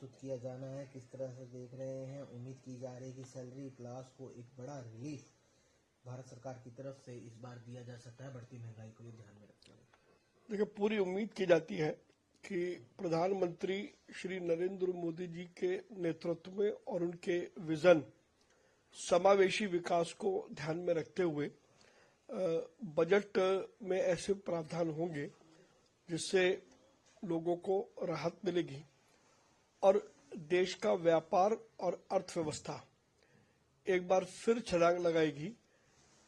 प्रस्तुत किया जाना है, किस तरह से देख रहे हैं? उम्मीद की जा रही है कि सैलरी क्लास को एक बड़ा रिलीफ भारत सरकार की तरफ से इस बार दिया जा सकता है, बढ़ती महंगाई को ये ध्यान में रखते हुए। देखिए, पूरी उम्मीद की जाती है कि प्रधानमंत्री श्री नरेंद्र मोदी जी के नेतृत्व में और उनके विजन समावेशी विकास को ध्यान में रखते हुए बजट में ऐसे प्रावधान होंगे जिससे लोगों को राहत मिलेगी और देश का व्यापार और अर्थव्यवस्था एक बार फिर छलांग लगाएगी,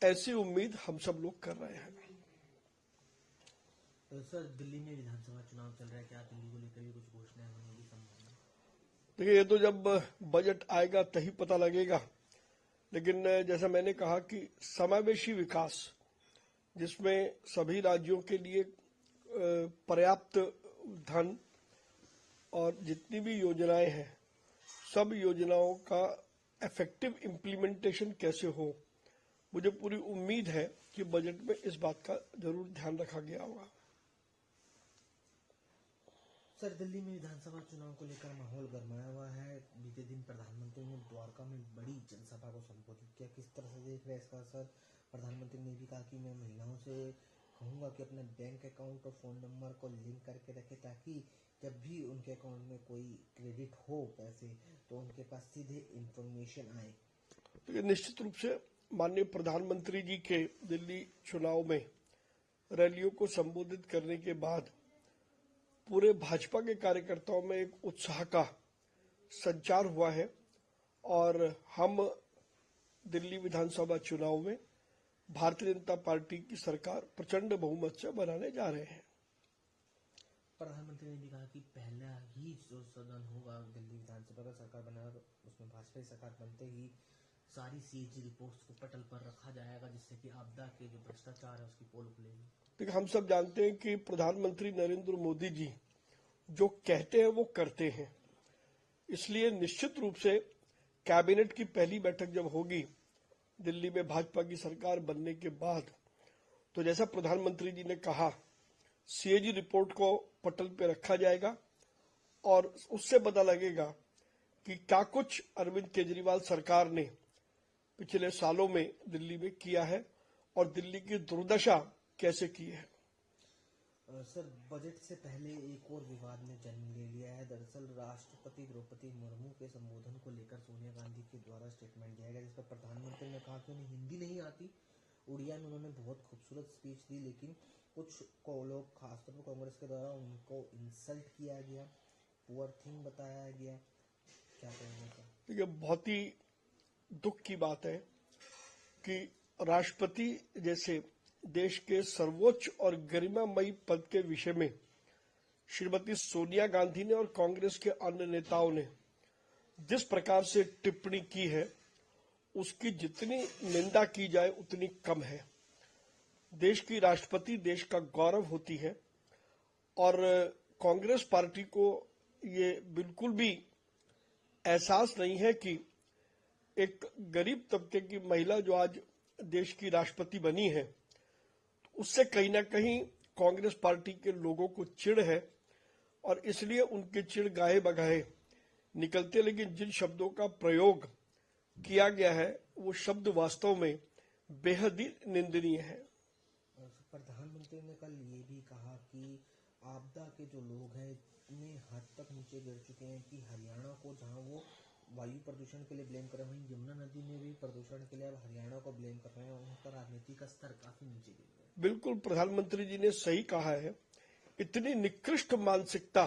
ऐसी उम्मीद हम सब लोग कर रहे हैं। तो सर, दिल्ली में विधानसभा चुनाव चल रहा है, क्या दिल्ली को लेकर भी कुछ घोषणाएं होने की संभावना? देखिए, ये तो जब बजट आएगा तभी पता लगेगा, लेकिन जैसा मैंने कहा कि समावेशी विकास जिसमें सभी राज्यों के लिए पर्याप्त धन और जितनी भी योजनाएं हैं, सब योजनाओं का इफेक्टिव इम्प्लीमेंटेशन कैसे हो, मुझे पूरी उम्मीद है कि बजट में इस बात का जरूर ध्यान रखा गया होगा। सर, दिल्ली में विधानसभा चुनाव को लेकर माहौल गरमाया हुआ है। बीते दिन प्रधानमंत्री ने द्वारका में बड़ी जनसभा को संबोधित किया, किस तरह से देख रहे हैं इसका असर? प्रधानमंत्री ने भी कहा कि मैं महिलाओं से कहूंगा कि अपने बैंक अकाउंट और फोन नंबर को लिंक करके रखें, ताकि जब भी उनके अकाउंट में कोई क्रेडिट हो पैसे, तो उनके पास सीधे इंफॉर्मेशन आए। तो निश्चित रूप से माननीय प्रधानमंत्री जी के दिल्ली चुनाव में रैलियों को संबोधित करने के बाद पूरे भाजपा के कार्यकर्ताओं में एक उत्साह का संचार हुआ है और हम दिल्ली विधानसभा चुनाव में भारतीय जनता पार्टी की सरकार प्रचंड बहुमत से बनाने जा रहे हैं। प्रधानमंत्री ने भी कहा कि पहला ही जो सदन होगा दिल्ली विधानसभा का सरकार बनाएगा, उसमें भाजपा की सरकार बनते ही सारी सीएजी रिपोर्ट्स को पटल पर रखा जाएगा, जिससे कि आपदा के जो भ्रष्टाचार है उसकी पोल खुलेगी। देखिए, हम सब जानते हैं कि प्रधानमंत्री नरेंद्र मोदी जी जो कहते हैं वो करते हैं, इसलिए निश्चित रूप से कैबिनेट की पहली बैठक जब होगी दिल्ली में भाजपा की सरकार बनने के बाद, तो जैसा प्रधानमंत्री जी ने कहा, सीएजी रिपोर्ट को पटल पे रखा जाएगा और उससे पता लगेगा कि क्या कुछ अरविंद केजरीवाल सरकार ने पिछले सालों में दिल्ली में किया है और दिल्ली की दुर्दशा कैसे की है। सर, बजट से पहले एक और विवाद ने जन्म ले लिया है। दरअसल राष्ट्रपति द्रौपदी मुर्मू के संबोधन को लेकर सोनिया गांधी के द्वारा स्टेटमेंट दिया गया, जिसपर प्रधानमंत्री ने कहा कि उन्हें हिंदी नहीं आती। उड़िया में उन्होंने बहुत खूबसूरत स्पीच दी, लेकिन कुछ को लोग, खासतौर पर कांग्रेस के द्वारा उनको इंसल्ट किया गया, पुअर थिंग बताया गया। क्या कहेंगे सर? देखिए, बहुत ही दुख की बात है कि राष्ट्रपति जैसे देश के सर्वोच्च और गरिमामयी पद के विषय में श्रीमती सोनिया गांधी ने और कांग्रेस के अन्य नेताओं ने जिस प्रकार से टिप्पणी की है, उसकी जितनी निंदा की जाए उतनी कम है। देश की राष्ट्रपति देश का गौरव होती है और कांग्रेस पार्टी को ये बिल्कुल भी एहसास नहीं है कि एक गरीब तबके की महिला जो आज देश की राष्ट्रपति बनी है, उससे कहीं ना कहीं कांग्रेस पार्टी के लोगों को चिढ़ है और इसलिए उनके चिढ़ गाहे बगाहे निकलते, लेकिन जिन शब्दों का प्रयोग किया गया है वो शब्द वास्तव में बेहद ही निंदनीय है। प्रधानमंत्री ने कल ये भी कहा कि आपदा के जो लोग हैं इतने हद तक नीचे गिर चुके हैं कि हरियाणा को, जहां वो वायु प्रदूषण के लिए ब्लेम कर रहे हैं, वहीं यमुना नदी में भी प्रदूषण के लिए अब हरियाणा को ब्लेम कर रहे हैं। उनका राजनीति का स्तर काफी नीचे गिर गया है। बिल्कुल, प्रधानमंत्री जी ने सही कहा है। इतनी निकृष्ट मानसिकता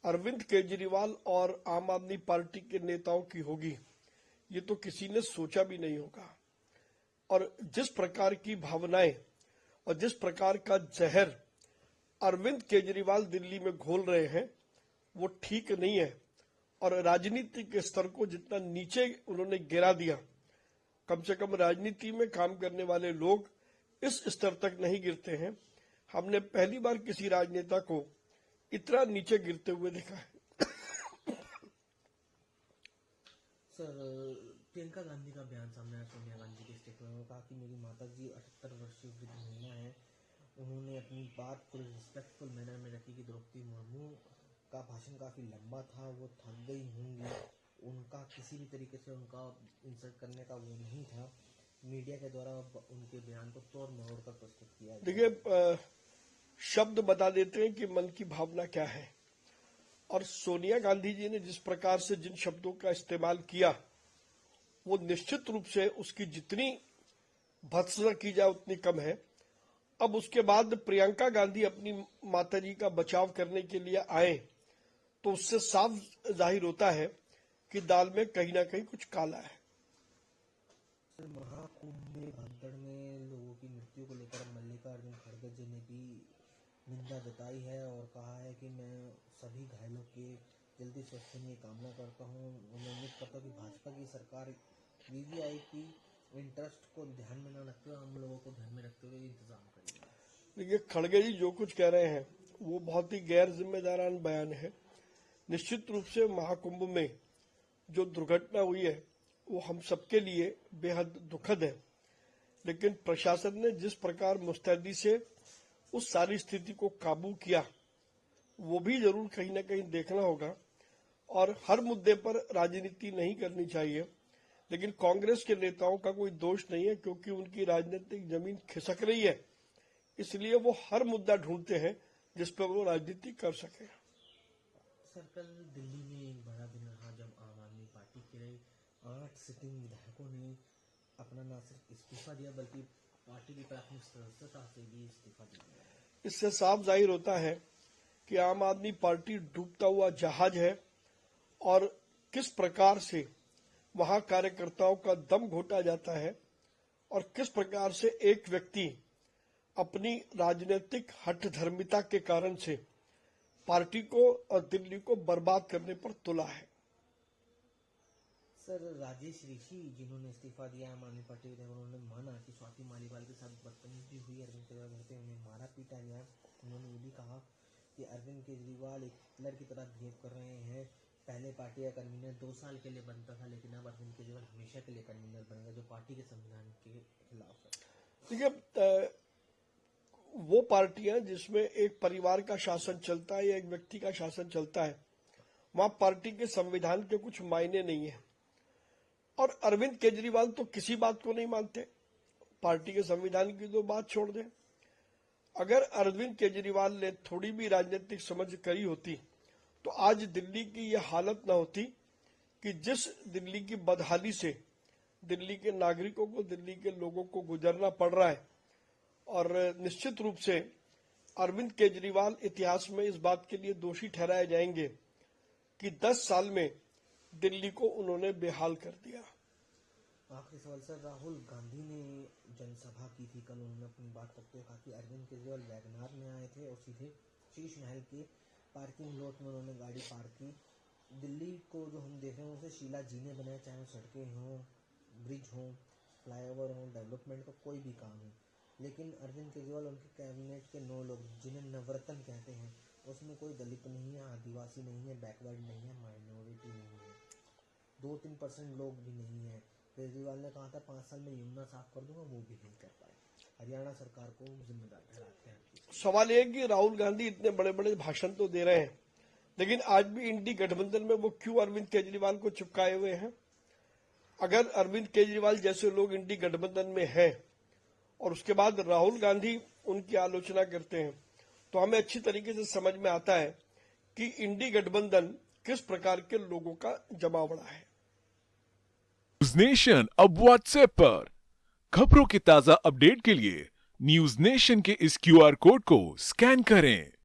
अरविंद केजरीवाल और आम आदमी पार्टी के नेताओं की होगी, ये तो किसी ने सोचा भी नहीं होगा। और जिस प्रकार की भावनाएं और जिस प्रकार का जहर अरविंद केजरीवाल दिल्ली में घोल रहे हैं, वो ठीक नहीं है और राजनीति के स्तर को जितना नीचे उन्होंने गिरा दिया, कम से कम राजनीति में काम करने वाले लोग इस स्तर तक नहीं गिरते हैं। हमने पहली बार किसी राजनेता को इतना नीचे गिरते हुए देखा है। सर, प्रियंका गांधी का बयान सामने आया, सोनिया गांधी के स्टेटमेंट में कहा कि मेरी माता जी 78 वर्षीय वृद्ध महिला है। उन्होंने अपनी बात पूरे रिस्पेक्टफुल मैनर में रखी कि द्रौपदी मुर्मू का भाषण काफी लंबा था, वो थक गई होंगी, उनका किसी भी तरीके से उनका इंसल्ट करने का वो नहीं था। मीडिया के द्वारा उनके बयान को तोड़ मरोड़ कर प्रस्तुत किया गया। देखिए, शब्द बता देते हैं कि मन की भावना क्या है, और सोनिया गांधी जी ने जिस प्रकार से जिन शब्दों का इस्तेमाल किया, वो निश्चित रूप से उसकी जितनी भर्त्सना की जाए उतनी कम है। अब उसके बाद प्रियंका गांधी अपनी माताजी का बचाव करने के लिए आए, तो उससे साफ जाहिर होता है कि दाल में कहीं ना कहीं कुछ काला है। महाकुंभ में भगदड़ में लोगों की मृत्यु को लेकर मल्लिकार्जुन खड़गे जी ने भी निंदा जताई है और कहा है कि मैं सभी घायलों के जल्दी स्वस्थ होने की कामना करता हूँ। मैं उम्मीद करता हूँ कि भाजपा की सरकार वीवीआई की इंटरेस्ट को ध्यान में न रखते हुए हम लोगों को ध्यान में रखते हुए इंतजाम करेंगे। देखिए, खड़गे जी जो कुछ कह रहे हैं वो बहुत ही गैर जिम्मेदाराना बयान है। निश्चित रूप से महाकुंभ में जो दुर्घटना हुई है वो हम सबके लिए बेहद दुखद है, लेकिन प्रशासन ने जिस प्रकार मुस्तैदी से उस सारी स्थिति को काबू किया, वो भी जरूर कहीं ना कहीं देखना होगा। और हर मुद्दे पर राजनीति नहीं करनी चाहिए, लेकिन कांग्रेस के नेताओं का कोई दोष नहीं है, क्योंकि उनकी राजनीतिक जमीन खिसक रही है, इसलिए वो हर मुद्दा ढूंढते हैं जिस पर वो राजनीति कर सके। सर, कल दिल्ली में एक बड़ा दिन रहा जब आम आदमी पार्टी के 8 सिटिंग विधायकों ने अपना न सिर्फ इस्तीफा दिया बल्कि पार्टी की प्राथमिक सदस्यता से भी इस्तीफा दिया। इससे साफ जाहिर होता है कि आम आदमी पार्टी डूबता हुआ जहाज है और किस प्रकार से वहां कार्यकर्ताओं का दम घोटा जाता है और किस प्रकार से एक व्यक्ति अपनी राजनीतिक हठधर्मिता के कारण से पार्टी को और दिल्ली को बर्बाद करने पर तुला है। सर, राजेश ऋषि जिन्होंने इस्तीफा दिया आम आदमी पार्टी विधायक, उन्होंने माना कि स्वाति मालीवाल के साथ बदतमीजी हुई, अरविंद केजरीवाल घर पे उन्हें मारा पीटा गया। उन्होंने ये भी कहा कि अरविंद केजरीवाल एक किलर की तरह बिहेव कर रहे हैं। पहले पार्टी का कन्वीनर 2 साल के लिए बनता था, लेकिन अब अरविंद केजरीवाल हमेशा के लिए कन्वीनर बनेगा, जो पार्टी के संविधान के खिलाफ है। देखिए, वो पार्टियां जिसमें एक परिवार का शासन चलता है या एक व्यक्ति का शासन चलता है, वहां पार्टी के संविधान के कुछ मायने नहीं है। और अरविंद केजरीवाल तो किसी बात को नहीं मानते, पार्टी के संविधान की तो बात छोड़ दें। अगर अरविंद केजरीवाल ने थोड़ी भी राजनीतिक समझ करी होती तो आज दिल्ली की यह हालत न होती कि जिस दिल्ली की बदहाली से दिल्ली के नागरिकों को, दिल्ली के लोगों को गुजरना पड़ रहा है। और निश्चित रूप से अरविंद केजरीवाल इतिहास में इस बात के लिए दोषी ठहराए जाएंगे कि 10 साल में दिल्ली को उन्होंने बेहाल कर दिया। आखिरी सवाल सर, राहुल गांधी ने जनसभा की थी कल, उन्होंने अपनी बात करते हुए कहा कि अरविंद केजरीवाल वैगनार में आए थे और सीधे शीश महल के पार्किंग लॉट में उन्होंने गाड़ी पार्क की। दिल्ली को जो हम देख रहे हैं उसे शीला जी ने बनाया, चाहे वो सड़कें हों, ब्रिज हों, फ्लाईओवर हों, डेवलपमेंट का कोई भी काम हो। लेकिन अरविंद केजरीवाल उनके कैबिनेट के 9 लोग जिन्हें नवरत्न कहते हैं, उसमें कोई दलित नहीं है, आदिवासी नहीं है, बैकवर्ड नहीं है, माइनॉरिटी नहीं है, 2-3% लोग भी नहीं है। केजरीवाल ने कहा था 5 साल में यमुना साफ कर दूंगा, वो भी नहीं कर पाए। हरियाणा सरकार को जिम्मेदार ठहराते हैं। सवाल यह है कि राहुल गांधी इतने बड़े बड़े भाषण तो दे रहे हैं, लेकिन आज भी इंडी गठबंधन में वो क्यों अरविंद केजरीवाल को चिपकाए हुए हैं? अगर अरविंद केजरीवाल जैसे लोग इंडी गठबंधन में हैं और उसके बाद राहुल गांधी उनकी आलोचना करते हैं, तो हमें अच्छी तरीके से समझ में आता है कि इंडी गठबंधन किस प्रकार के लोगों का जमावड़ा है। न्यूज नेशन अब व्हाट्सएप पर खबरों के ताजा अपडेट के लिए न्यूज नेशन के इस क्यूआर कोड को स्कैन करें।